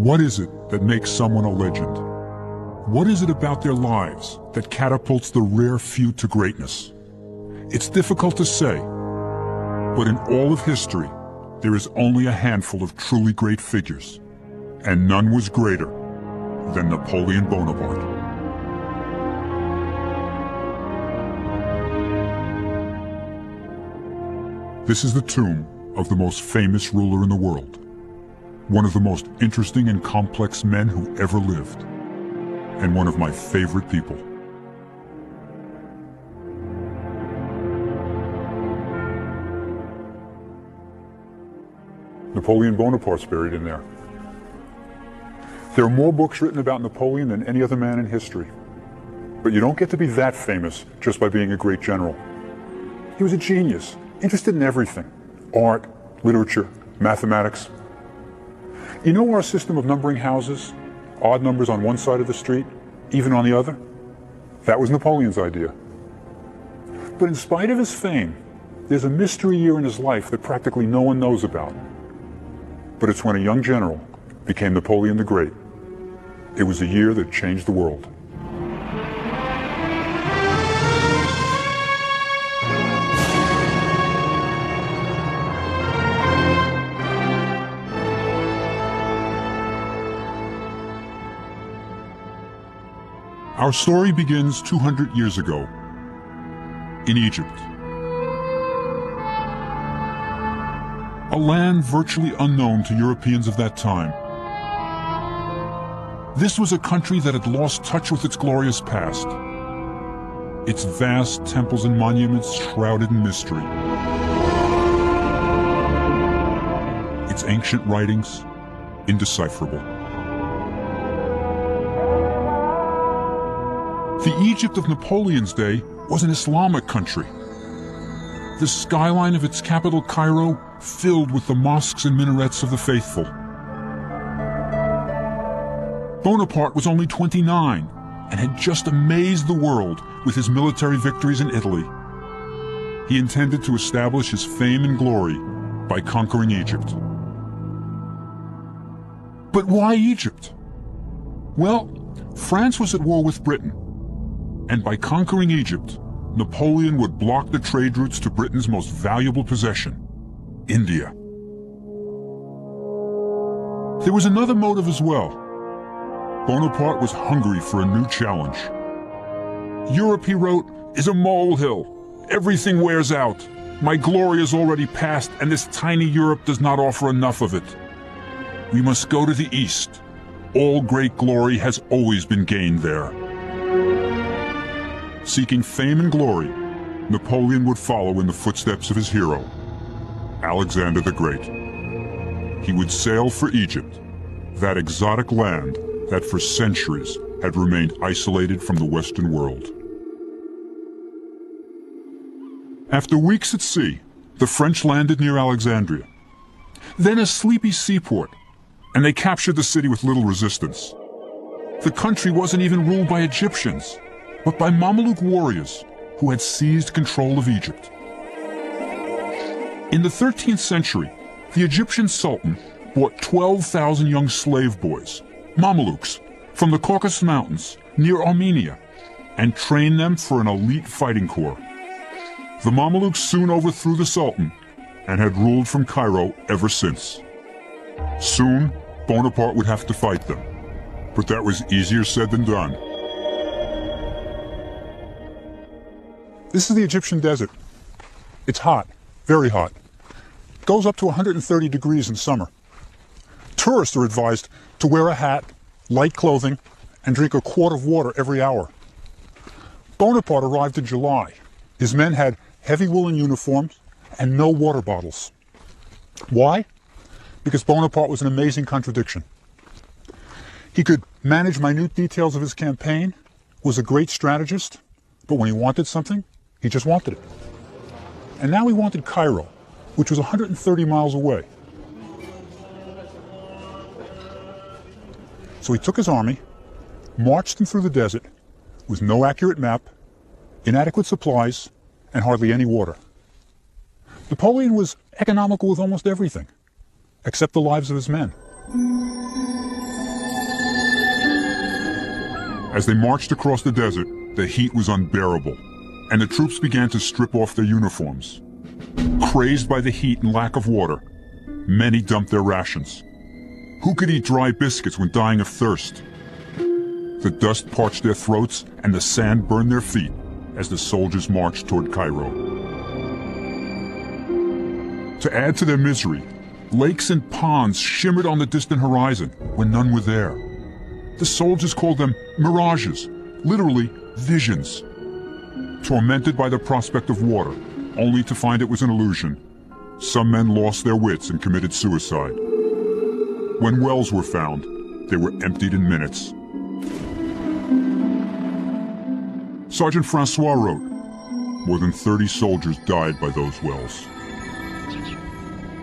What is it that makes someone a legend? What is it about their lives that catapults the rare few to greatness? It's difficult to say, but in all of history, there is only a handful of truly great figures, and none was greater than Napoleon Bonaparte. This is the tomb of the most famous ruler in the world, one of the most interesting and complex men who ever lived, and one of my favorite people. Napoleon Bonaparte's buried in there. There are more books written about Napoleon than any other man in history. But you don't get to be that famous just by being a great general. He was a genius, interested in everything: art, literature, mathematics. You know our system of numbering houses? Odd numbers on one side of the street, even on the other? That was Napoleon's idea. But in spite of his fame, there's a mystery year in his life that practically no one knows about. But it's when a young general became Napoleon the Great. It was a year that changed the world. Our story begins 200 years ago, in Egypt. A land virtually unknown to Europeans of that time. This was a country that had lost touch with its glorious past, its vast temples and monuments shrouded in mystery, its ancient writings indecipherable. The Egypt of Napoleon's day was an Islamic country. The skyline of its capital, Cairo, filled with the mosques and minarets of the faithful. Bonaparte was only 29 and had just amazed the world with his military victories in Italy. He intended to establish his fame and glory by conquering Egypt. But why Egypt? Well, France was at war with Britain, and by conquering Egypt, Napoleon would block the trade routes to Britain's most valuable possession, India. There was another motive as well. Bonaparte was hungry for a new challenge. Europe, he wrote, is a molehill. Everything wears out. My glory is already past, and this tiny Europe does not offer enough of it. We must go to the east. All great glory has always been gained there. Seeking fame and glory, Napoleon would follow in the footsteps of his hero, Alexander the Great. He would sail for Egypt, that exotic land that for centuries had remained isolated from the Western world. After weeks at sea, the French landed near Alexandria, then a sleepy seaport, and they captured the city with little resistance. The country wasn't even ruled by Egyptians, but by Mameluke warriors who had seized control of Egypt. In the 13th century, the Egyptian Sultan bought 12,000 young slave boys, Mamelukes, from the Caucasus Mountains near Armenia, and trained them for an elite fighting corps. The Mamelukes soon overthrew the Sultan and had ruled from Cairo ever since. Soon, Bonaparte would have to fight them, but that was easier said than done. This is the Egyptian desert. It's hot, very hot. It goes up to 130 degrees in summer. Tourists are advised to wear a hat, light clothing, and drink a quart of water every hour. Bonaparte arrived in July. His men had heavy woolen uniforms and no water bottles. Why? Because Bonaparte was an amazing contradiction. He could manage minute details of his campaign, was a great strategist, but when he wanted something, he just wanted it. And now he wanted Cairo, which was 130 miles away. So he took his army, marched them through the desert with no accurate map, inadequate supplies, and hardly any water. Napoleon was economical with almost everything, except the lives of his men. As they marched across the desert, the heat was unbearable, and the troops began to strip off their uniforms. Crazed by the heat and lack of water, many dumped their rations. Who could eat dry biscuits when dying of thirst? The dust parched their throats and the sand burned their feet as the soldiers marched toward Cairo. To add to their misery, lakes and ponds shimmered on the distant horizon when none were there. The soldiers called them mirages, literally visions. Tormented by the prospect of water, only to find it was an illusion, some men lost their wits and committed suicide. When wells were found, they were emptied in minutes. Sergeant Francois wrote, "More than 30 soldiers died by those wells."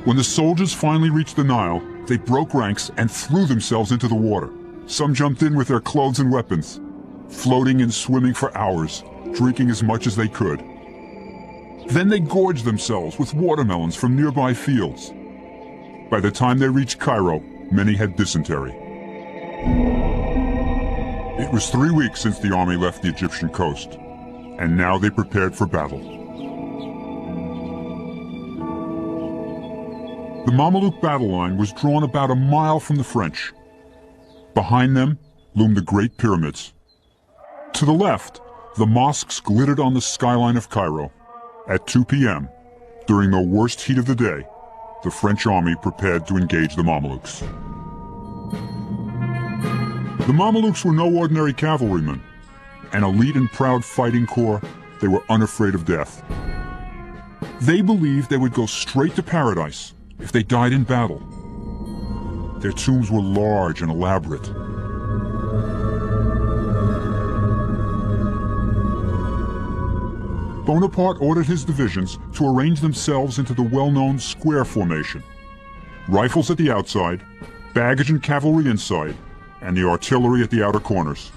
When the soldiers finally reached the Nile, they broke ranks and threw themselves into the water. Some jumped in with their clothes and weapons, floating and swimming for hours, drinking as much as they could. Then they gorged themselves with watermelons from nearby fields. By the time they reached Cairo, many had dysentery. It was 3 weeks since the army left the Egyptian coast, and now they prepared for battle. The Mameluke battle line was drawn about a mile from the French. Behind them loomed the Great Pyramids. To the left, the mosques glittered on the skyline of Cairo. At 2 p.m., during the worst heat of the day, the French army prepared to engage the Mamelukes. The Mamelukes were no ordinary cavalrymen. An elite and proud fighting corps, they were unafraid of death. They believed they would go straight to paradise if they died in battle. Their tombs were large and elaborate. Bonaparte ordered his divisions to arrange themselves into the well-known square formation. Rifles at the outside, baggage and cavalry inside, and the artillery at the outer corners.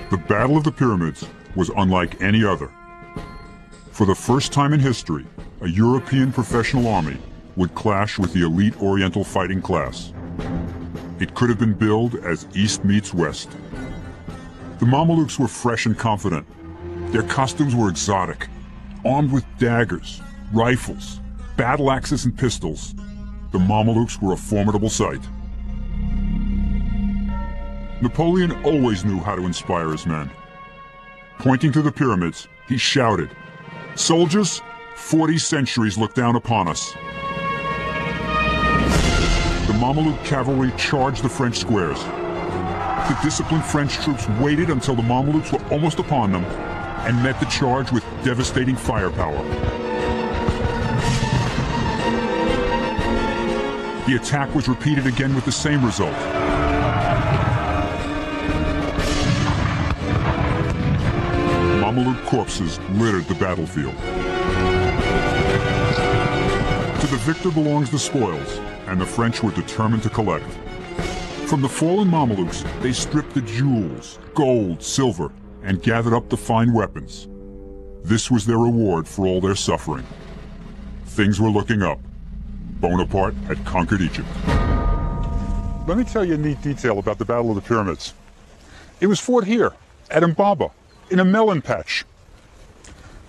The Battle of the Pyramids was unlike any other. For the first time in history, a European professional army would clash with the elite Oriental fighting class. It could have been billed as East meets West. The Mamelukes were fresh and confident. Their costumes were exotic, armed with daggers, rifles, battle axes and pistols. The Mamelukes were a formidable sight. Napoleon always knew how to inspire his men. Pointing to the pyramids, he shouted, "Soldiers, 40 centuries look down upon us." The Mameluke cavalry charged the French squares. The disciplined French troops waited until the Mamelukes were almost upon them and met the charge with devastating firepower. The attack was repeated again with the same result. Mameluke corpses littered the battlefield. To the victor belongs the spoils, and the French were determined to collect. From the fallen Mamelukes, they stripped the jewels, gold, silver, and gathered up the fine weapons. This was their reward for all their suffering. Things were looking up. Bonaparte had conquered Egypt. Let me tell you a neat detail about the Battle of the Pyramids. It was fought here, at Mbaba, in a melon patch.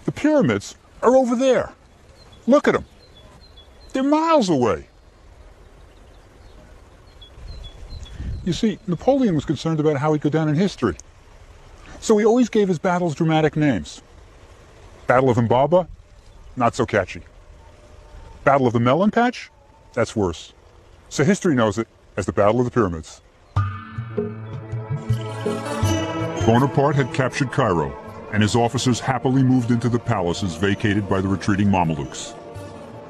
The pyramids are over there. Look at them. They're miles away. You see, Napoleon was concerned about how he'd go down in history. So he always gave his battles dramatic names. Battle of Mbaba, not so catchy. Battle of the Melon Patch, that's worse. So history knows it as the Battle of the Pyramids. Bonaparte had captured Cairo, and his officers happily moved into the palaces vacated by the retreating Mamelukes,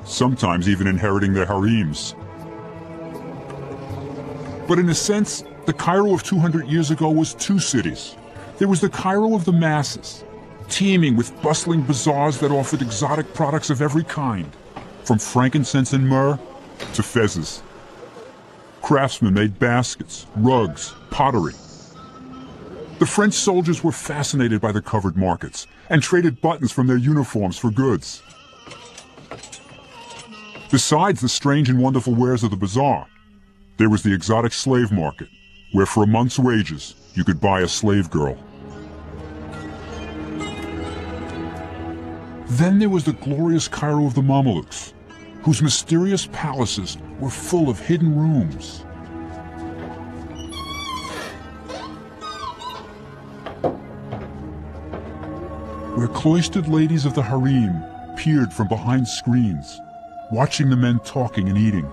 sometimes even inheriting their harems. But in a sense, the Cairo of 200 years ago was two cities. There was the Cairo of the masses, teeming with bustling bazaars that offered exotic products of every kind, from frankincense and myrrh to fezzes. Craftsmen made baskets, rugs, pottery. The French soldiers were fascinated by the covered markets and traded buttons from their uniforms for goods. Besides the strange and wonderful wares of the bazaar, there was the exotic slave market, where for a month's wages, you could buy a slave girl. Then there was the glorious Cairo of the Mamelukes, whose mysterious palaces were full of hidden rooms. Where cloistered ladies of the harem peered from behind screens, watching the men talking and eating.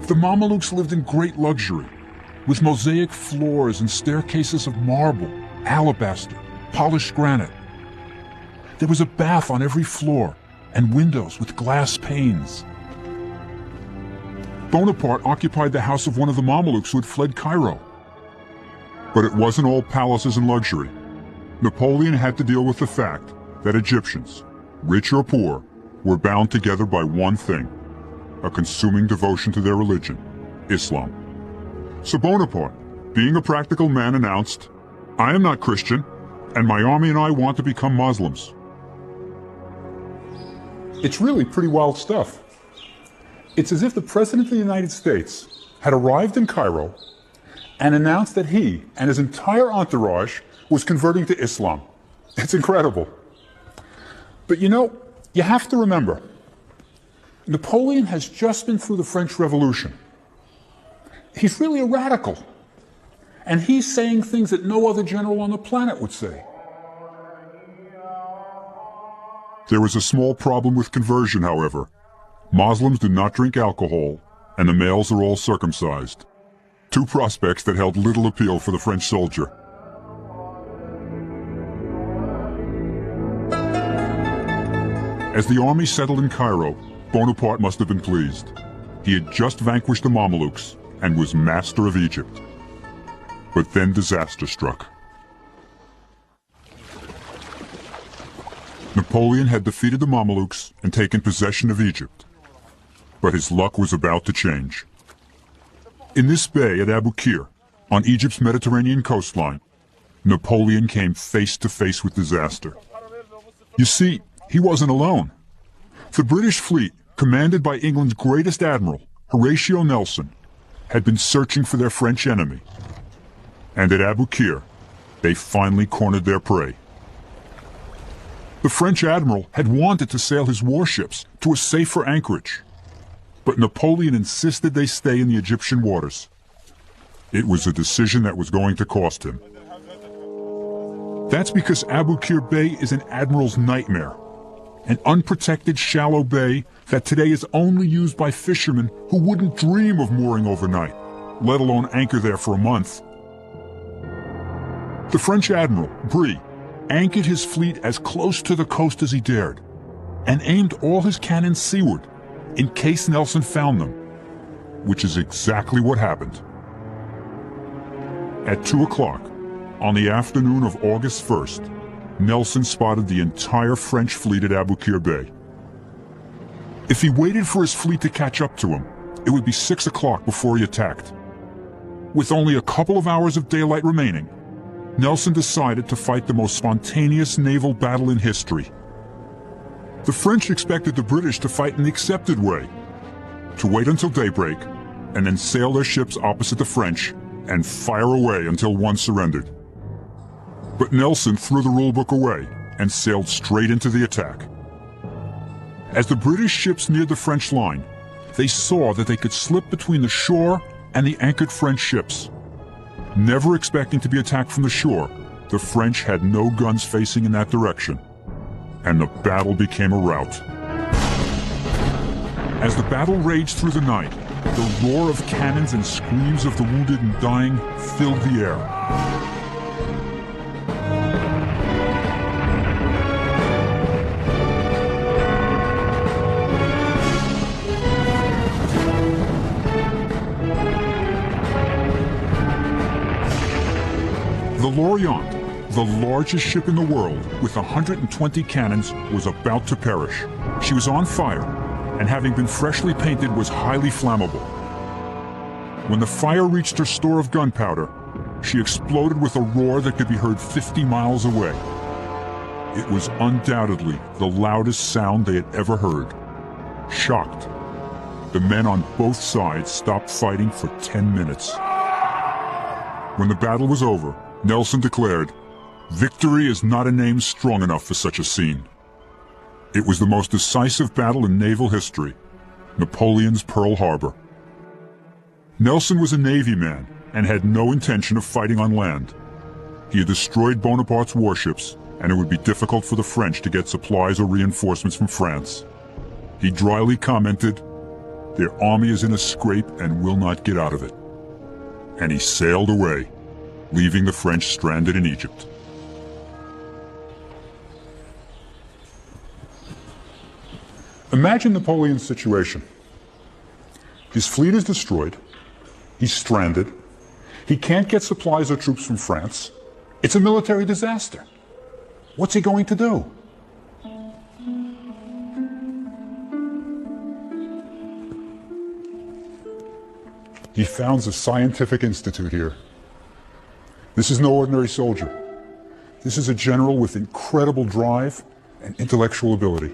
The Mamelukes lived in great luxury, with mosaic floors and staircases of marble, alabaster, polished granite. There was a bath on every floor, and windows with glass panes. Bonaparte occupied the house of one of the Mamelukes who had fled Cairo. But it wasn't all palaces and luxury. Napoleon had to deal with the fact that Egyptians, rich or poor, were bound together by one thing: a consuming devotion to their religion, Islam. So Bonaparte, being a practical man, announced, "I am not Christian, and my army and I want to become Muslims." It's really pretty wild stuff. It's as if the President of the United States had arrived in Cairo and announced that he and his entire entourage was converting to Islam. It's incredible. But you know, you have to remember, Napoleon has just been through the French Revolution. He's really a radical. And he's saying things that no other general on the planet would say. There was a small problem with conversion, however. Muslims do not drink alcohol, and the males are all circumcised. Two prospects that held little appeal for the French soldier. As the army settled in Cairo, Bonaparte must have been pleased. He had just vanquished the Mamelukes and was master of Egypt. But then disaster struck. Napoleon had defeated the Mamelukes and taken possession of Egypt. But his luck was about to change. In this bay at Abu Qir, on Egypt's Mediterranean coastline, Napoleon came face to face with disaster. You see, he wasn't alone. The British fleet, commanded by England's greatest admiral, Horatio Nelson, had been searching for their French enemy. And at Abu Qir, they finally cornered their prey. The French admiral had wanted to sail his warships to a safer anchorage, but Napoleon insisted they stay in the Egyptian waters. It was a decision that was going to cost him. That's because Abu Qir Bay is an admiral's nightmare, an unprotected shallow bay that today is only used by fishermen who wouldn't dream of mooring overnight, let alone anchor there for a month. The French admiral, Brie, anchored his fleet as close to the coast as he dared, and aimed all his cannons seaward, in case Nelson found them, which is exactly what happened. At 2 o'clock, on the afternoon of August 1st, Nelson spotted the entire French fleet at Abu Qir Bay. If he waited for his fleet to catch up to him, it would be 6 o'clock before he attacked. With only a couple of hours of daylight remaining, Nelson decided to fight the most spontaneous naval battle in history. The French expected the British to fight in the accepted way, to wait until daybreak, and then sail their ships opposite the French and fire away until one surrendered. But Nelson threw the rulebook away and sailed straight into the attack. As the British ships neared the French line, they saw that they could slip between the shore and the anchored French ships. Never expecting to be attacked from the shore, the French had no guns facing in that direction, and the battle became a rout. As the battle raged through the night, the roar of cannons and screams of the wounded and dying filled the air. The Lorient, the largest ship in the world with 120 cannons, was about to perish. She was on fire, and having been freshly painted, was highly flammable. When the fire reached her store of gunpowder, she exploded with a roar that could be heard 50 miles away. It was undoubtedly the loudest sound they had ever heard. Shocked, the men on both sides stopped fighting for 10 minutes. When the battle was over, Nelson declared, "Victory is not a name strong enough for such a scene." It was the most decisive battle in naval history, Napoleon's Pearl Harbor. Nelson was a Navy man and had no intention of fighting on land. He had destroyed Bonaparte's warships, and it would be difficult for the French to get supplies or reinforcements from France. He dryly commented, "Their army is in a scrape and will not get out of it." And he sailed away, leaving the French stranded in Egypt. Imagine Napoleon's situation. His fleet is destroyed. He's stranded. He can't get supplies or troops from France. It's a military disaster. What's he going to do? He founds a scientific institute here. This is no ordinary soldier. This is a general with incredible drive and intellectual ability.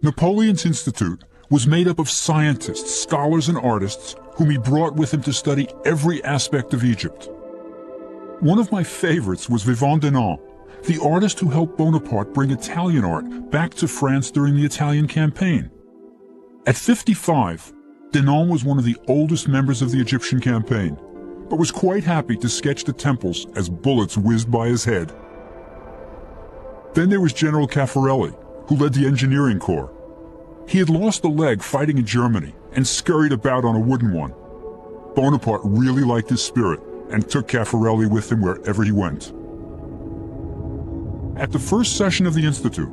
Napoleon's institute was made up of scientists, scholars, and artists whom he brought with him to study every aspect of Egypt. One of my favorites was Vivant Denon, the artist who helped Bonaparte bring Italian art back to France during the Italian campaign. At 55, Denon was one of the oldest members of the Egyptian campaign, but was quite happy to sketch the temples as bullets whizzed by his head. Then there was General Caffarelli, who led the engineering corps. He had lost a leg fighting in Germany and scurried about on a wooden one. Bonaparte really liked his spirit and took Caffarelli with him wherever he went. At the first session of the Institute,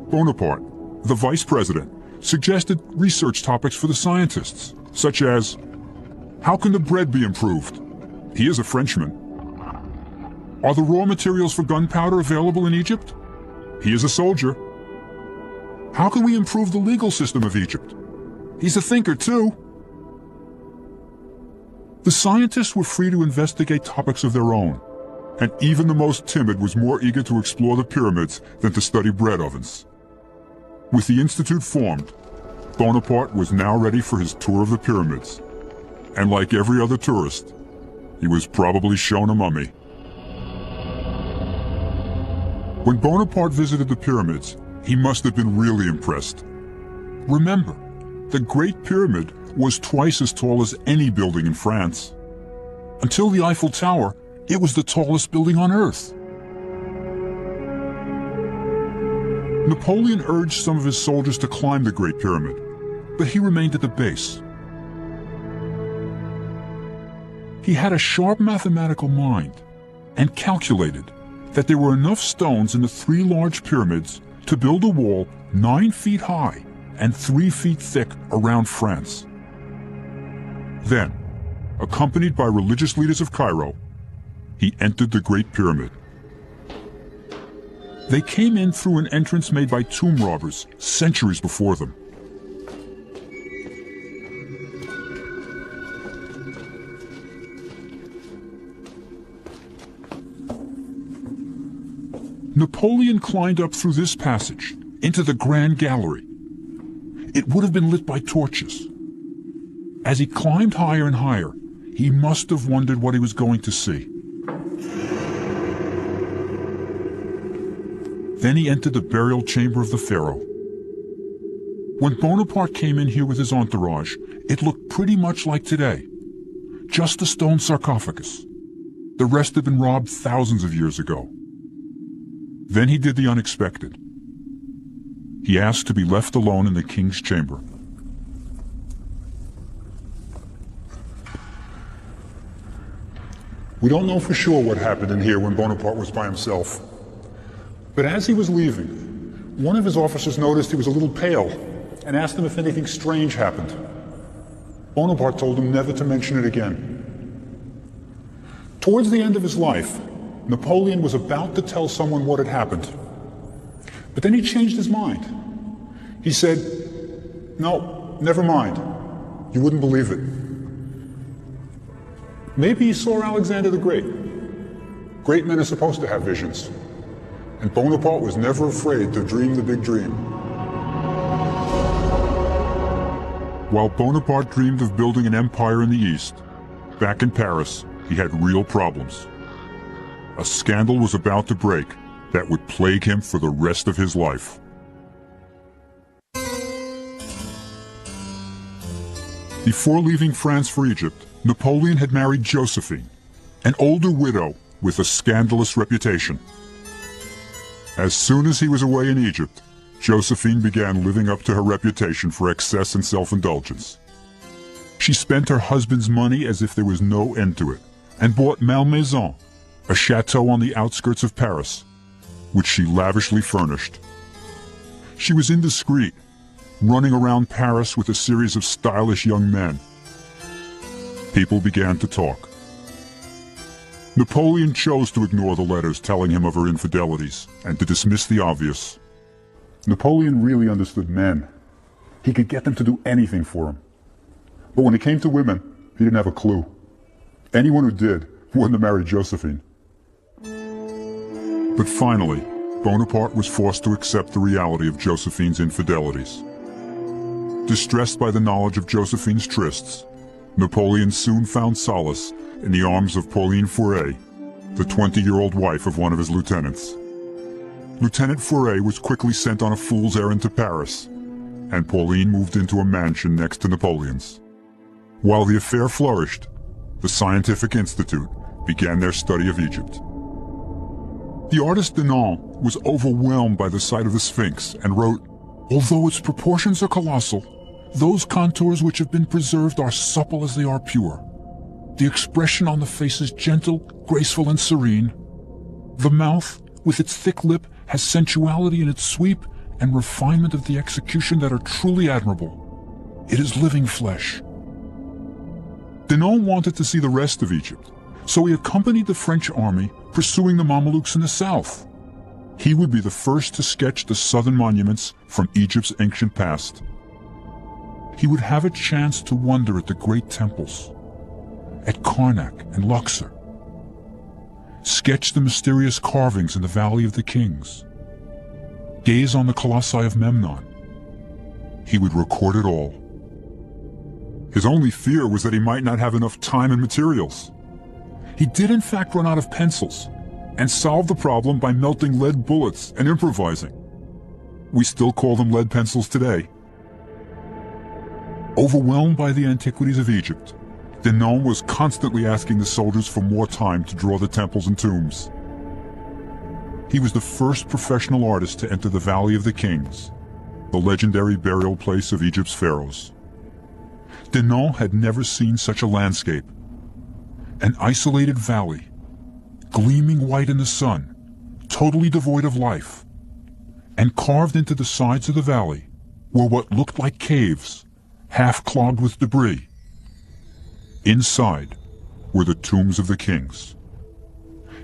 Bonaparte, the vice president, suggested research topics for the scientists, such as, how can the bread be improved? He is a Frenchman. Are the raw materials for gunpowder available in Egypt? He is a soldier. How can we improve the legal system of Egypt? He's a thinker too. The scientists were free to investigate topics of their own, and even the most timid was more eager to explore the pyramids than to study bread ovens. With the institute formed, Bonaparte was now ready for his tour of the pyramids, and like every other tourist, he was probably shown a mummy. When Bonaparte visited the pyramids, he must have been really impressed. Remember, the Great Pyramid was twice as tall as any building in France. Until the Eiffel Tower, it was the tallest building on Earth. Napoleon urged some of his soldiers to climb the Great Pyramid, but he remained at the base. He had a sharp mathematical mind and calculated that there were enough stones in the three large pyramids to build a wall 9 feet high and 3 feet thick around France. Then, accompanied by religious leaders of Cairo, he entered the Great Pyramid. They came in through an entrance made by tomb robbers centuries before them. Napoleon climbed up through this passage into the Grand Gallery. It would have been lit by torches. As he climbed higher and higher, he must have wondered what he was going to see. Then he entered the burial chamber of the pharaoh. When Bonaparte came in here with his entourage, it looked pretty much like today. Just a stone sarcophagus. The rest had been robbed thousands of years ago. Then he did the unexpected. He asked to be left alone in the king's chamber. We don't know for sure what happened in here when Bonaparte was by himself. But as he was leaving, one of his officers noticed he was a little pale and asked him if anything strange happened. Bonaparte told him never to mention it again. Towards the end of his life, Napoleon was about to tell someone what had happened. But then he changed his mind. He said, "No, never mind. You wouldn't believe it." Maybe he saw Alexander the Great. Great men are supposed to have visions. And Bonaparte was never afraid to dream the big dream. While Bonaparte dreamed of building an empire in the East, back in Paris, he had real problems. A scandal was about to break that would plague him for the rest of his life. Before leaving France for Egypt, Napoleon had married Josephine, an older widow with a scandalous reputation. As soon as he was away in Egypt, Josephine began living up to her reputation for excess and self-indulgence. She spent her husband's money as if there was no end to it, and bought Malmaison, a chateau on the outskirts of Paris, which she lavishly furnished. She was indiscreet, running around Paris with a series of stylish young men. People began to talk. Napoleon chose to ignore the letters telling him of her infidelities and to dismiss the obvious. Napoleon really understood men. He could get them to do anything for him. But when it came to women, he didn't have a clue. Anyone who did wouldn't have married Josephine. But finally, Bonaparte was forced to accept the reality of Josephine's infidelities. Distressed by the knowledge of Josephine's trysts, Napoleon soon found solace in the arms of Pauline Faure, the 20-year-old wife of one of his lieutenants. Lieutenant Faure was quickly sent on a fool's errand to Paris, and Pauline moved into a mansion next to Napoleon's. While the affair flourished, the Scientific Institute began their study of Egypt. The artist Denon was overwhelmed by the sight of the Sphinx and wrote, "Although its proportions are colossal, those contours which have been preserved are supple as they are pure. The expression on the face is gentle, graceful, and serene. The mouth, with its thick lip, has sensuality in its sweep and refinement of the execution that are truly admirable. It is living flesh." Denon wanted to see the rest of Egypt, so he accompanied the French army pursuing the Mamelukes in the south. He would be the first to sketch the southern monuments from Egypt's ancient past. He would have a chance to wonder at the great temples, at Karnak and Luxor, sketch the mysterious carvings in the Valley of the Kings, gaze on the colossi of Memnon. He would record it all. His only fear was that he might not have enough time and materials. He did in fact run out of pencils, and solved the problem by melting lead bullets and improvising. We still call them lead pencils today. Overwhelmed by the antiquities of Egypt, Denon was constantly asking the soldiers for more time to draw the temples and tombs. He was the first professional artist to enter the Valley of the Kings, the legendary burial place of Egypt's pharaohs. Denon had never seen such a landscape. An isolated valley, gleaming white in the sun, totally devoid of life. And carved into the sides of the valley were what looked like caves, half clogged with debris. Inside were the tombs of the kings.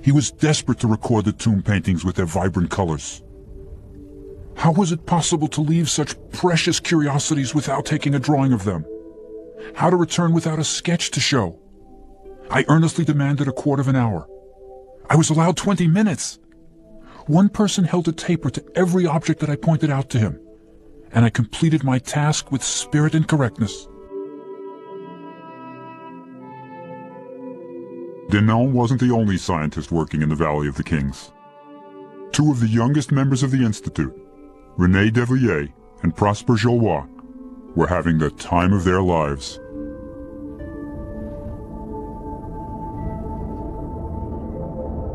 He was desperate to record the tomb paintings with their vibrant colors. How was it possible to leave such precious curiosities without taking a drawing of them? How to return without a sketch to show? I earnestly demanded a quarter of an hour. I was allowed 20 minutes. One person held a taper to every object that I pointed out to him, and I completed my task with spirit and correctness. Denon wasn't the only scientist working in the Valley of the Kings. Two of the youngest members of the Institute, René Devilliers and Prosper Jollois, were having the time of their lives.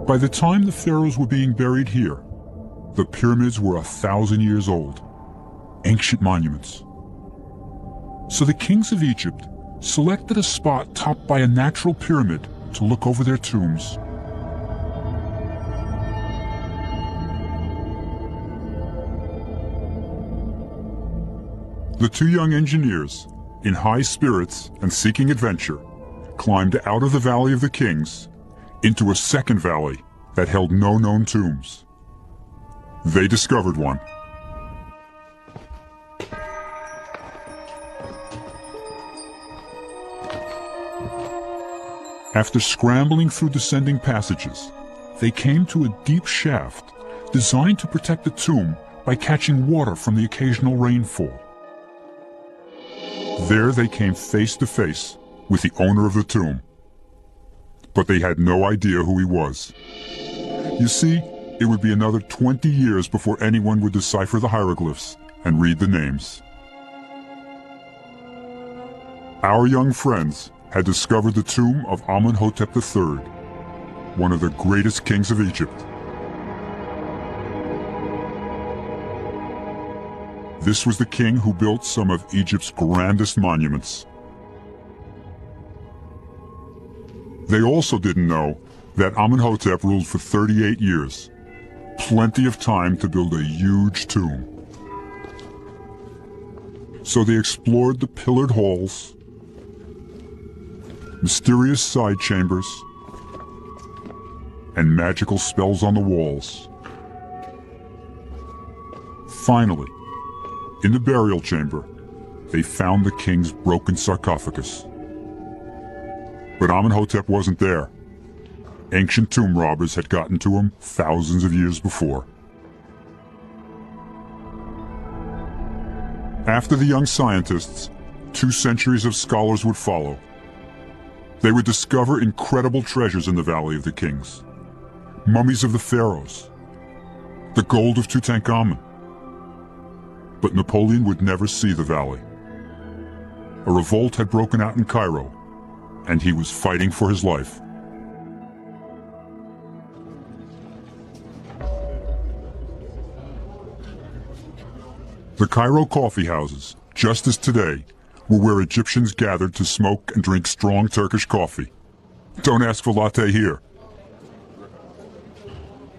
By the time the pharaohs were being buried here, the pyramids were 1,000 years old, ancient monuments. So the kings of Egypt selected a spot topped by a natural pyramid to look over their tombs. The two young engineers, in high spirits and seeking adventure, climbed out of the Valley of the Kings into a second valley that held no known tombs. They discovered one. After scrambling through descending passages, they came to a deep shaft designed to protect the tomb by catching water from the occasional rainfall. There they came face to face with the owner of the tomb. But they had no idea who he was. You see, it would be another 20 years before anyone would decipher the hieroglyphs and read the names. Our young friends had discovered the tomb of Amenhotep III, one of the greatest kings of Egypt. This was the king who built some of Egypt's grandest monuments. They also didn't know that Amenhotep ruled for 38 years, plenty of time to build a huge tomb. So they explored the pillared halls, mysterious side chambers, and magical spells on the walls. Finally, in the burial chamber, they found the king's broken sarcophagus. But Amenhotep wasn't there. Ancient tomb robbers had gotten to him thousands of years before. After the young scientists, 2 centuries of scholars would follow. They would discover incredible treasures in the Valley of the Kings. Mummies of the pharaohs, the gold of Tutankhamun. But Napoleon would never see the valley. A revolt had broken out in Cairo, and he was fighting for his life. The Cairo coffee houses, just as today, were where Egyptians gathered to smoke and drink strong Turkish coffee. Don't ask for latte here.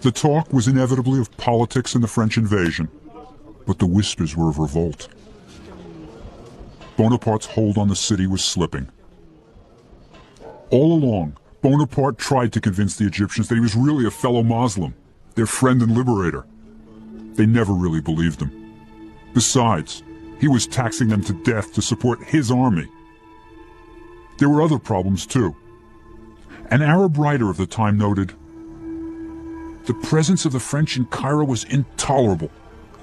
The talk was inevitably of politics and the French invasion, but the whispers were of revolt. Bonaparte's hold on the city was slipping. All along, Bonaparte tried to convince the Egyptians that he was really a fellow Muslim, their friend and liberator. They never really believed him. Besides, he was taxing them to death to support his army. There were other problems too. An Arab writer of the time noted, "The presence of the French in Cairo was intolerable,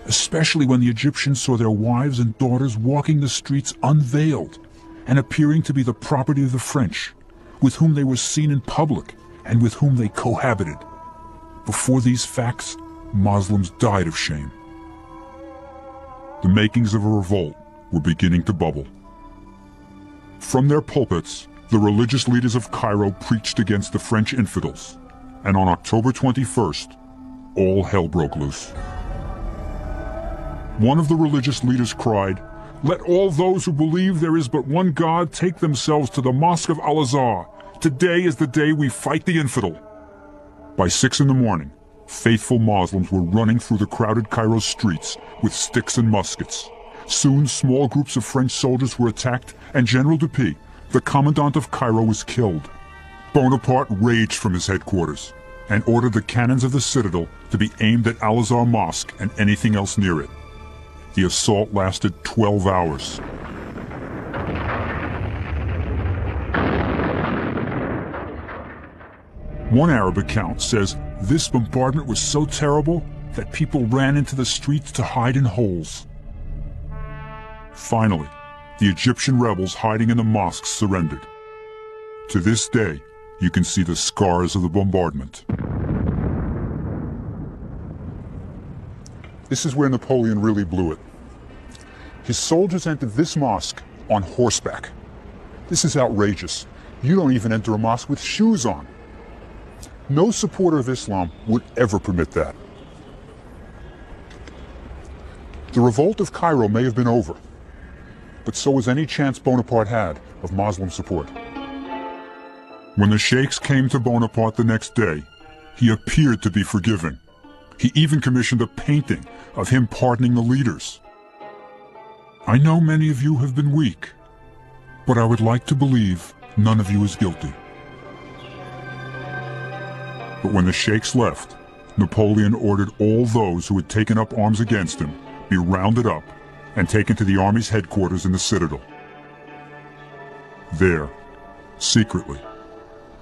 especially when the Egyptians saw their wives and daughters walking the streets unveiled and appearing to be the property of the French, with whom they were seen in public and with whom they cohabited. Before these facts, Muslims died of shame." The makings of a revolt were beginning to bubble. From their pulpits, the religious leaders of Cairo preached against the French infidels, and on October 21st, all hell broke loose. One of the religious leaders cried, "Let all those who believe there is but one God take themselves to the Mosque of Al-Azhar. Today is the day we fight the infidel." By 6 in the morning, faithful Muslims were running through the crowded Cairo streets with sticks and muskets. Soon, small groups of French soldiers were attacked, and General Dupuy, the commandant of Cairo, was killed. Bonaparte raged from his headquarters and ordered the cannons of the citadel to be aimed at Al-Azhar Mosque and anything else near it. The assault lasted 12 hours. One Arab account says this bombardment was so terrible that people ran into the streets to hide in holes. Finally, the Egyptian rebels hiding in the mosques surrendered. To this day, you can see the scars of the bombardment. This is where Napoleon really blew it. His soldiers entered this mosque on horseback. This is outrageous. You don't even enter a mosque with shoes on. No supporter of Islam would ever permit that. The revolt of Cairo may have been over, but so was any chance Bonaparte had of Muslim support. When the sheikhs came to Bonaparte the next day, he appeared to be forgiving. He even commissioned a painting of him pardoning the leaders. "I know many of you have been weak, but I would like to believe none of you is guilty." But when the sheikhs left, Napoleon ordered all those who had taken up arms against him be rounded up and taken to the army's headquarters in the citadel. There, secretly,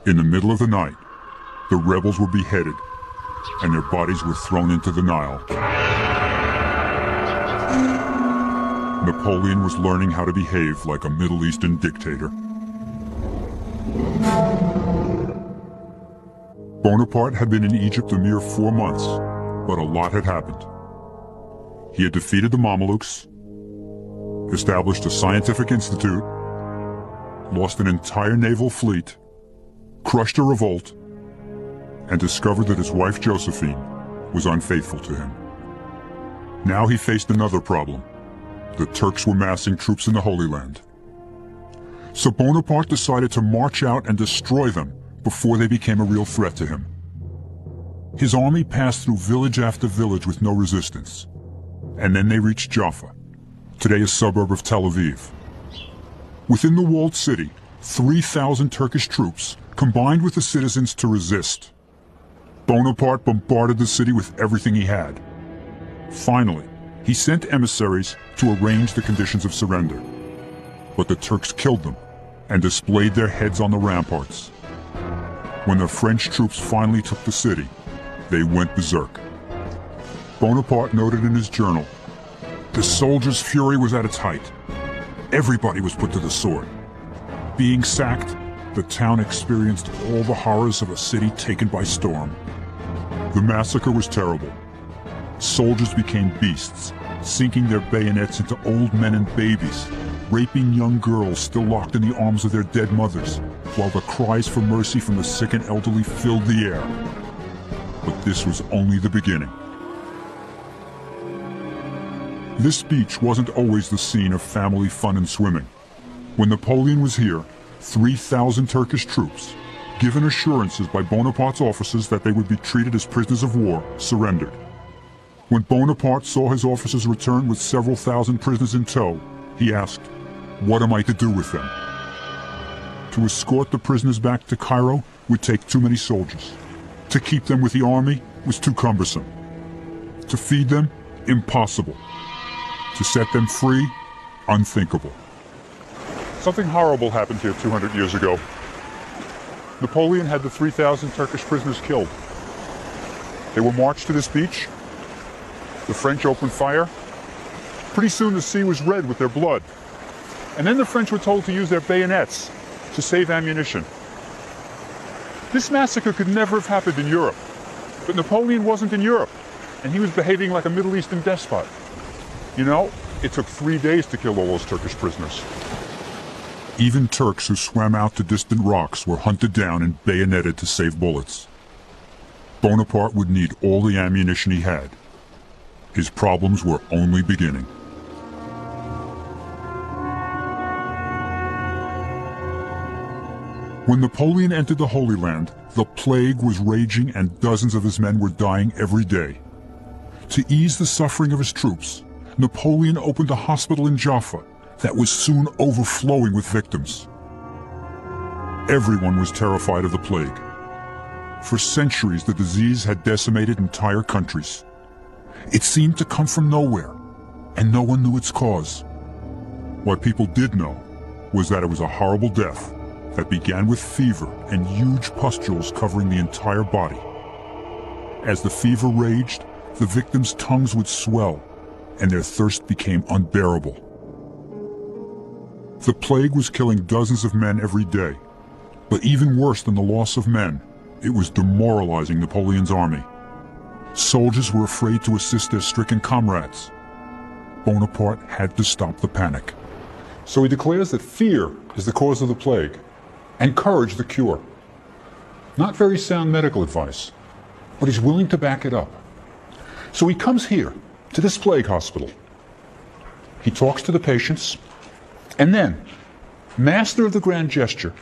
in the middle of the night, the rebels were beheaded and their bodies were thrown into the Nile. Napoleon was learning how to behave like a Middle Eastern dictator. Bonaparte had been in Egypt a mere 4 months, but a lot had happened. He had defeated the Mamelukes, established a scientific institute, lost an entire naval fleet, crushed a revolt, and discovered that his wife Josephine was unfaithful to him. Now he faced another problem. The Turks were massing troops in the Holy Land. So Bonaparte decided to march out and destroy them before they became a real threat to him. His army passed through village after village with no resistance, and then they reached Jaffa, today a suburb of Tel Aviv. Within the walled city, 3,000 Turkish troops combined with the citizens to resist. Bonaparte bombarded the city with everything he had. Finally, he sent emissaries to arrange the conditions of surrender. But the Turks killed them and displayed their heads on the ramparts. When the French troops finally took the city, they went berserk. Bonaparte noted in his journal, "The soldiers' fury was at its height. Everybody was put to the sword. Being sacked, the town experienced all the horrors of a city taken by storm. The massacre was terrible. Soldiers became beasts, sinking their bayonets into old men and babies, raping young girls still locked in the arms of their dead mothers, while the cries for mercy from the sick and elderly filled the air." But this was only the beginning. This beach wasn't always the scene of family fun and swimming. When Napoleon was here, 3,000 Turkish troops, given assurances by Bonaparte's officers that they would be treated as prisoners of war, surrendered. When Bonaparte saw his officers return with several thousand prisoners in tow, he asked, "What am I to do with them?" To escort the prisoners back to Cairo would take too many soldiers. To keep them with the army was too cumbersome. To feed them, impossible. To set them free, unthinkable. Something horrible happened here 200 years ago. Napoleon had the 3,000 Turkish prisoners killed. They were marched to this beach. The French opened fire. Pretty soon the sea was red with their blood. And then the French were told to use their bayonets to save ammunition. This massacre could never have happened in Europe. But Napoleon wasn't in Europe, and he was behaving like a Middle Eastern despot. You know, it took 3 days to kill all those Turkish prisoners. Even Turks who swam out to distant rocks were hunted down and bayoneted to save bullets. Bonaparte would need all the ammunition he had. His problems were only beginning. When Napoleon entered the Holy Land, the plague was raging and dozens of his men were dying every day. To ease the suffering of his troops, Napoleon opened a hospital in Jaffa that was soon overflowing with victims. Everyone was terrified of the plague. For centuries, the disease had decimated entire countries. It seemed to come from nowhere, and no one knew its cause. What people did know was that it was a horrible death that began with fever and huge pustules covering the entire body. As the fever raged, the victims' tongues would swell, and their thirst became unbearable. The plague was killing dozens of men every day, but even worse than the loss of men, it was demoralizing Napoleon's army. Soldiers were afraid to assist their stricken comrades. Bonaparte had to stop the panic. So he declares that fear is the cause of the plague, and courage the cure. Not very sound medical advice, but he's willing to back it up. So he comes here, to this plague hospital. He talks to the patients, and then, master of the grand gesture,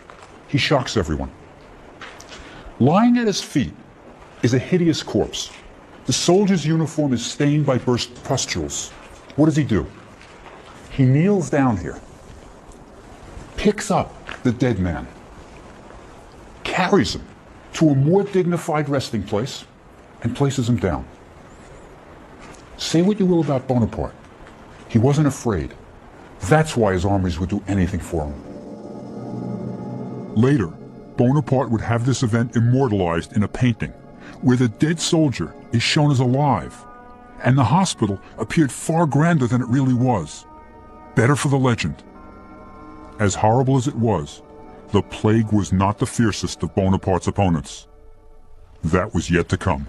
he shocks everyone. Lying at his feet is a hideous corpse. The soldier's uniform is stained by burst pustules. What does he do? He kneels down here, picks up the dead man, carries him to a more dignified resting place, and places him down. Say what you will about Bonaparte. He wasn't afraid. That's why his armies would do anything for him. Later, Bonaparte would have this event immortalized in a painting, where the dead soldier is shown as alive, and the hospital appeared far grander than it really was. better for the legend. As horrible as it was, the plague was not the fiercest of Bonaparte's opponents. That was yet to come.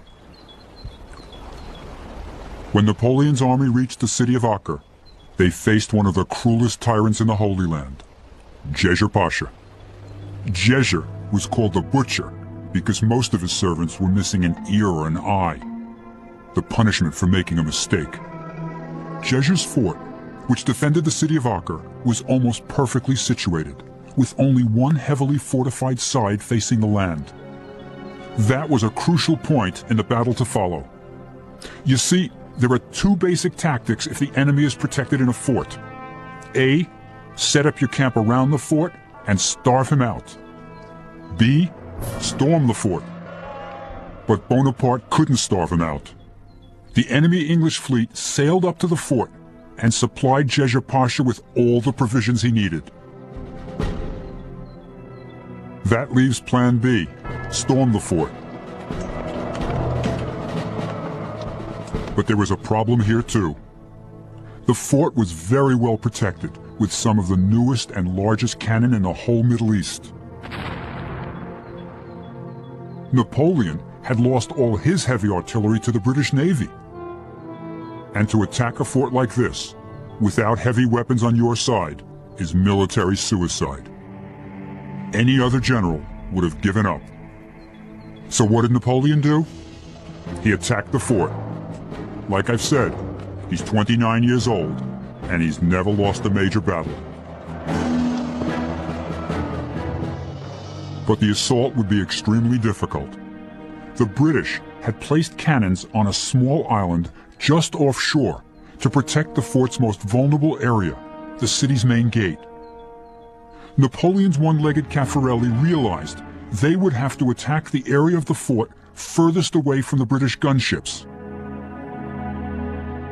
When Napoleon's army reached the city of Acre, they faced one of the cruelest tyrants in the Holy Land, Djejer Pasha. Djejer was called the Butcher because most of his servants were missing an ear or an eye, the punishment for making a mistake. Djejer's fort, which defended the city of Acre, was almost perfectly situated, with only one heavily fortified side facing the land. That was a crucial point in the battle to follow. You see, there are two basic tactics if the enemy is protected in a fort. A, set up your camp around the fort and starve him out. B, storm the fort. But Bonaparte couldn't starve him out. The enemy English fleet sailed up to the fort and supplied Djejer Pasha with all the provisions he needed. That leaves Plan B, storm the fort. But there was a problem here too. The fort was very well protected, with some of the newest and largest cannon in the whole Middle East. Napoleon had lost all his heavy artillery to the British Navy. And to attack a fort like this, without heavy weapons on your side, is military suicide. Any other general would have given up. So what did Napoleon do? He attacked the fort. Like I've said, he's 29 years old, and he's never lost a major battle. But the assault would be extremely difficult. The British had placed cannons on a small island just offshore to protect the fort's most vulnerable area, the city's main gate. Napoleon's one-legged Caffarelli realized they would have to attack the area of the fort furthest away from the British gunships.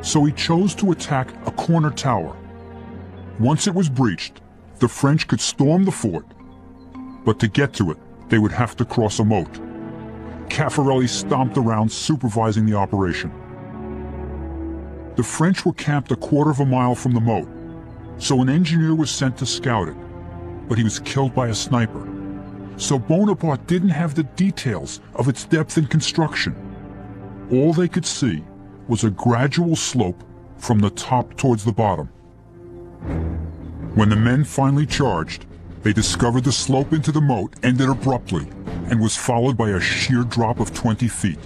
So he chose to attack a corner tower. Once it was breached, the French could storm the fort, but to get to it, they would have to cross a moat. Caffarelli stomped around supervising the operation. The French were camped a quarter of a mile from the moat, so an engineer was sent to scout it, but he was killed by a sniper. So Bonaparte didn't have the details of its depth and construction. All they could see was a gradual slope from the top towards the bottom. When the men finally charged, they discovered the slope into the moat ended abruptly and was followed by a sheer drop of 20 feet.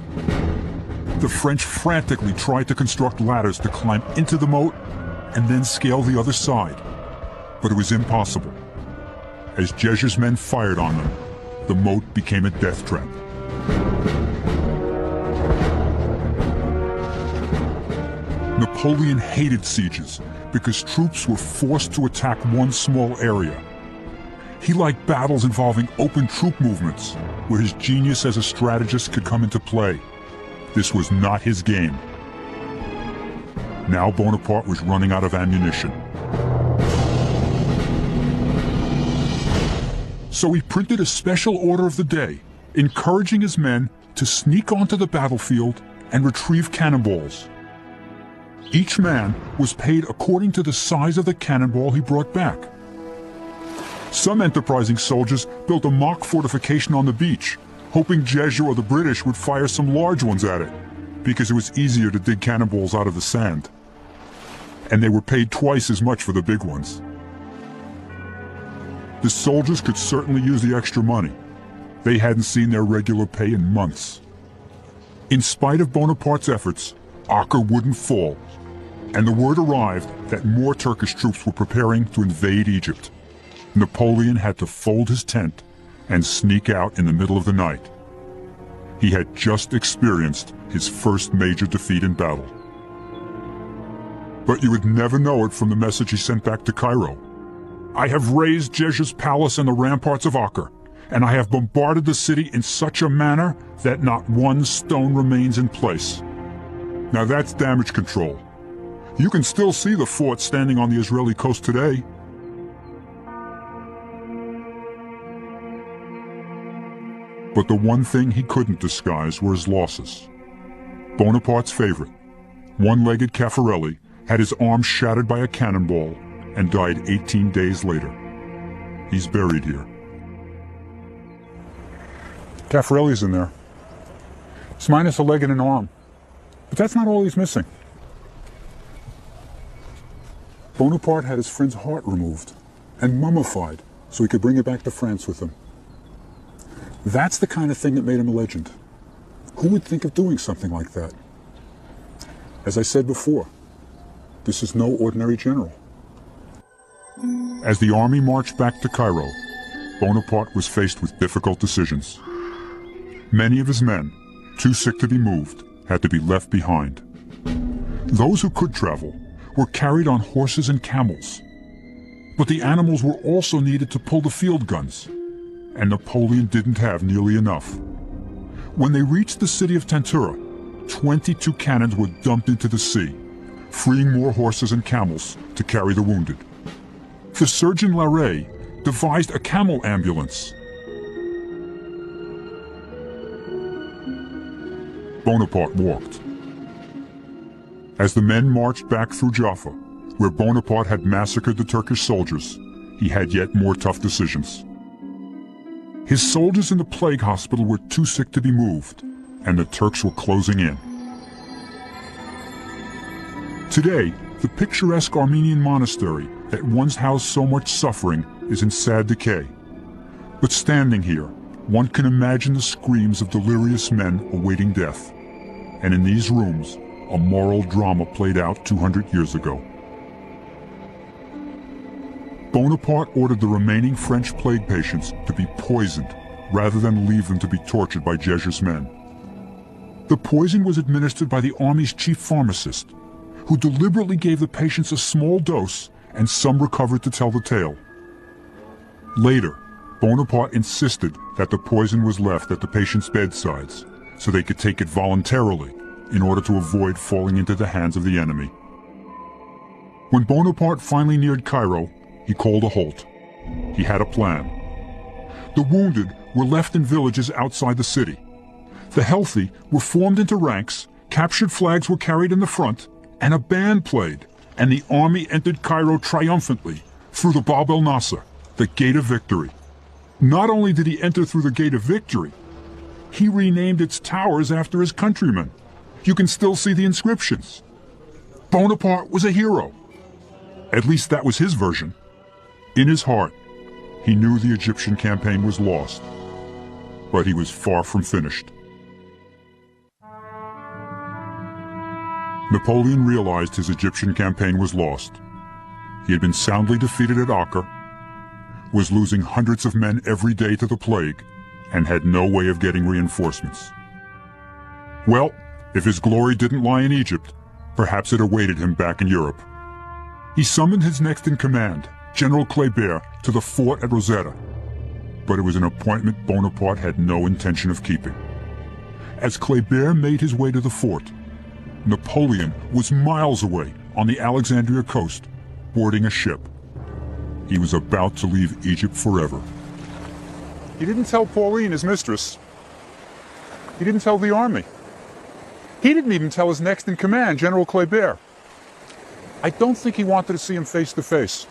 The French frantically tried to construct ladders to climb into the moat and then scale the other side, but it was impossible. As Djejer's men fired on them, the moat became a death trap. Napoleon hated sieges because troops were forced to attack one small area. He liked battles involving open troop movements, where his genius as a strategist could come into play. This was not his game. Now Bonaparte was running out of ammunition. So he printed a special order of the day, encouraging his men to sneak onto the battlefield and retrieve cannonballs. Each man was paid according to the size of the cannonball he brought back. Some enterprising soldiers built a mock fortification on the beach, hoping Djejer or the British would fire some large ones at it, because it was easier to dig cannonballs out of the sand. And they were paid twice as much for the big ones. The soldiers could certainly use the extra money. They hadn't seen their regular pay in months. In spite of Bonaparte's efforts, Acre wouldn't fall, and the word arrived that more Turkish troops were preparing to invade Egypt. Napoleon had to fold his tent and sneak out in the middle of the night. He had just experienced his first major defeat in battle. But you would never know it from the message he sent back to Cairo. I have razed Djejer's palace and the ramparts of Acre, and I have bombarded the city in such a manner that not one stone remains in place. Now that's damage control. You can still see the fort standing on the Israeli coast today. But the one thing he couldn't disguise were his losses. Bonaparte's favorite, one-legged Caffarelli, had his arm shattered by a cannonball and died 18 days later. He's buried here. Caffarelli's in there. He's minus a leg and an arm. But that's not all he's missing. Bonaparte had his friend's heart removed and mummified so he could bring it back to France with him. That's the kind of thing that made him a legend. Who would think of doing something like that? As I said before, this is no ordinary general. As the army marched back to Cairo, Bonaparte was faced with difficult decisions. Many of his men, too sick to be moved, had to be left behind. Those who could travel were carried on horses and camels. But the animals were also needed to pull the field guns, and Napoleon didn't have nearly enough. When they reached the city of Tentura, 22 cannons were dumped into the sea, freeing more horses and camels to carry the wounded. The surgeon Larrey devised a camel ambulance. Bonaparte walked. As the men marched back through Jaffa, where Bonaparte had massacred the Turkish soldiers, he had yet more tough decisions. His soldiers in the plague hospital were too sick to be moved, and the Turks were closing in. Today, the picturesque Armenian monastery that once housed so much suffering is in sad decay. But standing here, one can imagine the screams of delirious men awaiting death. And in these rooms, a moral drama played out 200 years ago. Bonaparte ordered the remaining French plague patients to be poisoned rather than leave them to be tortured by Jeger's men. The poison was administered by the army's chief pharmacist, who deliberately gave the patients a small dose, and some recovered to tell the tale. Later, Bonaparte insisted that the poison was left at the patients' bedsides so they could take it voluntarily in order to avoid falling into the hands of the enemy. When Bonaparte finally neared Cairo, he called a halt. He had a plan. The wounded were left in villages outside the city. The healthy were formed into ranks, captured flags were carried in the front, and a band played, and the army entered Cairo triumphantly through the Bab el Nasser, the Gate of Victory. Not only did he enter through the Gate of Victory, he renamed its towers after his countrymen. You can still see the inscriptions. Bonaparte was a hero. At least that was his version. In his heart, he knew the Egyptian campaign was lost, but he was far from finished. Napoleon realized his Egyptian campaign was lost. He had been soundly defeated at Acre, was losing hundreds of men every day to the plague, and had no way of getting reinforcements. Well, if his glory didn't lie in Egypt, perhaps it awaited him back in Europe. He summoned his next-in-command, General Kléber, to the fort at Rosetta, but it was an appointment Bonaparte had no intention of keeping. As Kléber made his way to the fort, Napoleon was miles away on the Alexandria coast, boarding a ship. He was about to leave Egypt forever. He didn't tell Pauline, his mistress. He didn't tell the army. He didn't even tell his next-in-command, General Kléber. I don't think he wanted to see him face to face.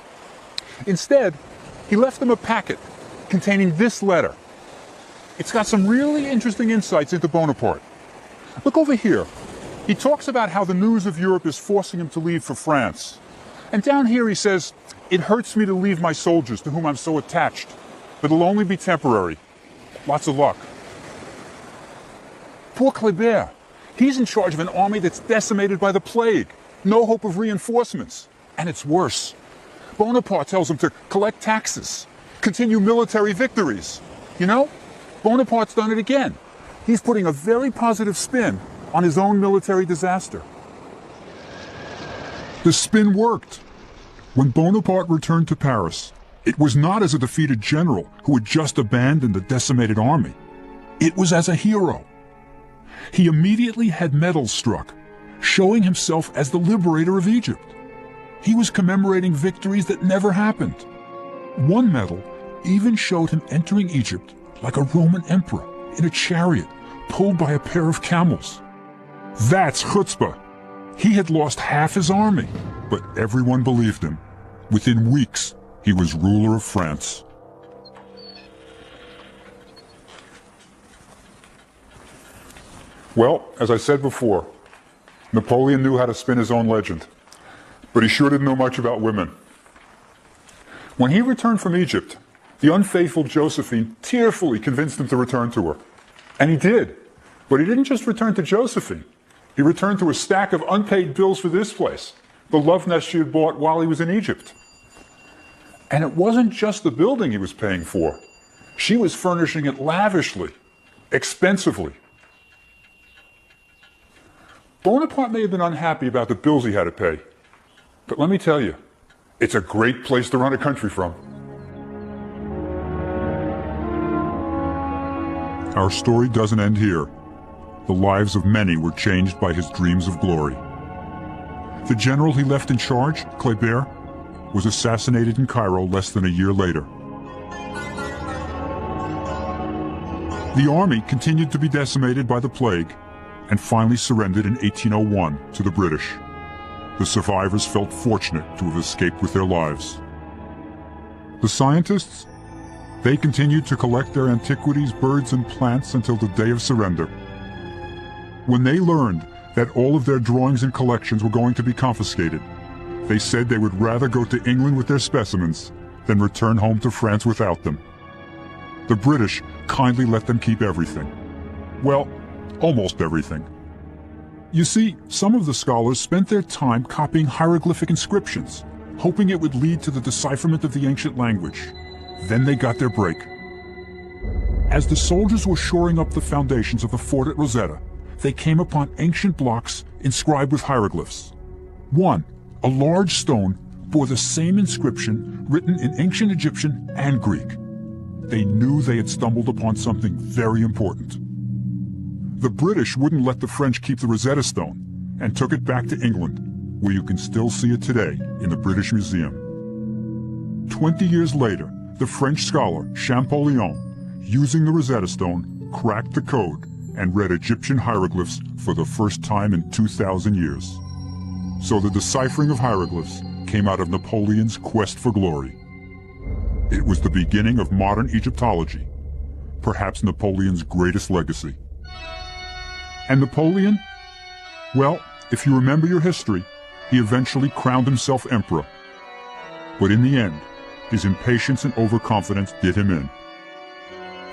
Instead, he left them a packet containing this letter. It's got some really interesting insights into Bonaparte. Look over here. He talks about how the news of Europe is forcing him to leave for France. And down here he says, "It hurts me to leave my soldiers to whom I'm so attached, but it'll only be temporary. Lots of luck." Poor Kléber. He's in charge of an army that's decimated by the plague. No hope of reinforcements. And it's worse. Bonaparte tells him to collect taxes, continue military victories. You know, Bonaparte's done it again. He's putting a very positive spin on his own military disaster. The spin worked. When Bonaparte returned to Paris, it was not as a defeated general who had just abandoned a decimated army. It was as a hero. He immediately had medals struck, showing himself as the liberator of Egypt. He was commemorating victories that never happened. One medal even showed him entering Egypt like a Roman emperor in a chariot pulled by a pair of camels. That's chutzpah. He had lost half his army, but everyone believed him. Within weeks, he was ruler of France. Well, as I said before, Napoleon knew how to spin his own legend, but he sure didn't know much about women. When he returned from Egypt, the unfaithful Josephine tearfully convinced him to return to her. And he did. But he didn't just return to Josephine. He returned to a stack of unpaid bills for this place, the love nest she had bought while he was in Egypt. And it wasn't just the building he was paying for. She was furnishing it lavishly, expensively. Bonaparte may have been unhappy about the bills he had to pay, but let me tell you, it's a great place to run a country from. Our story doesn't end here. The lives of many were changed by his dreams of glory. The general he left in charge, Kléber, was assassinated in Cairo less than a year later. The army continued to be decimated by the plague and finally surrendered in 1801 to the British. The survivors felt fortunate to have escaped with their lives. The scientists? They continued to collect their antiquities, birds, and plants until the day of surrender. When they learned that all of their drawings and collections were going to be confiscated, they said they would rather go to England with their specimens than return home to France without them. The British kindly let them keep everything. Well, almost everything. You see, some of the scholars spent their time copying hieroglyphic inscriptions, hoping it would lead to the decipherment of the ancient language. Then they got their break. As the soldiers were shoring up the foundations of the fort at Rosetta, they came upon ancient blocks inscribed with hieroglyphs. One, a large stone, bore the same inscription written in ancient Egyptian and Greek. They knew they had stumbled upon something very important. The British wouldn't let the French keep the Rosetta Stone and took it back to England, where you can still see it today in the British Museum. 20 years later, the French scholar Champollion, using the Rosetta Stone, cracked the code and read Egyptian hieroglyphs for the first time in 2,000 years. So the deciphering of hieroglyphs came out of Napoleon's quest for glory. It was the beginning of modern Egyptology, perhaps Napoleon's greatest legacy. And Napoleon? Well, if you remember your history, he eventually crowned himself emperor. But in the end, his impatience and overconfidence did him in.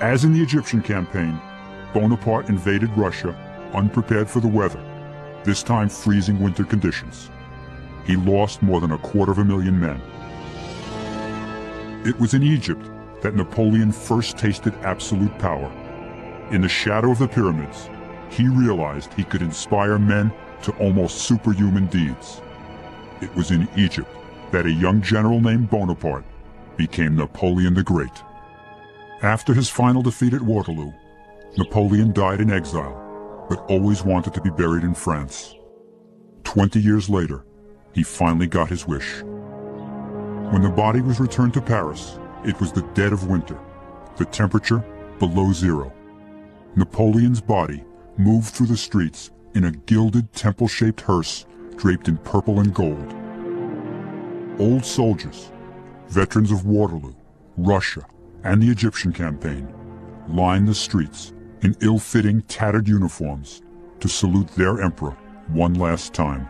As in the Egyptian campaign, Bonaparte invaded Russia, unprepared for the weather, this time freezing winter conditions. He lost more than 250,000 men. It was in Egypt that Napoleon first tasted absolute power. In the shadow of the pyramids, he realized he could inspire men to almost superhuman deeds. It was in Egypt that a young general named Bonaparte became Napoleon the Great. After his final defeat at Waterloo, Napoleon died in exile, but always wanted to be buried in France. 20 years later, he finally got his wish. When the body was returned to Paris, it was the dead of winter, the temperature below zero. Napoleon's body moved through the streets in a gilded temple-shaped hearse draped in purple and gold. Old soldiers, veterans of Waterloo, Russia, and the Egyptian campaign, lined the streets in ill-fitting, tattered uniforms to salute their emperor one last time.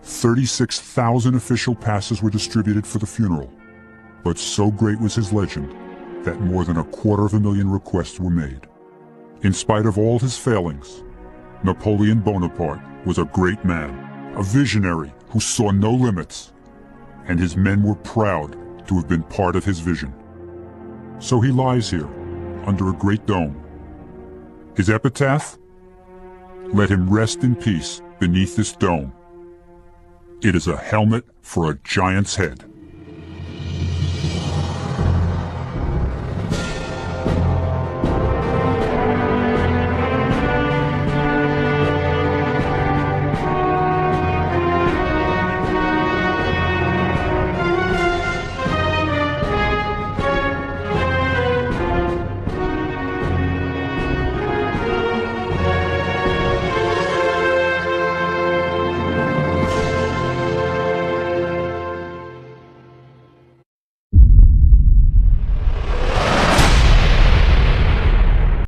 36,000 official passes were distributed for the funeral, but so great was his legend that more than 250,000 requests were made. In spite of all his failings, Napoleon Bonaparte was a great man, a visionary who saw no limits, and his men were proud to have been part of his vision. So he lies here, under a great dome. His epitaph? Let him rest in peace beneath this dome. It is a helmet for a giant's head.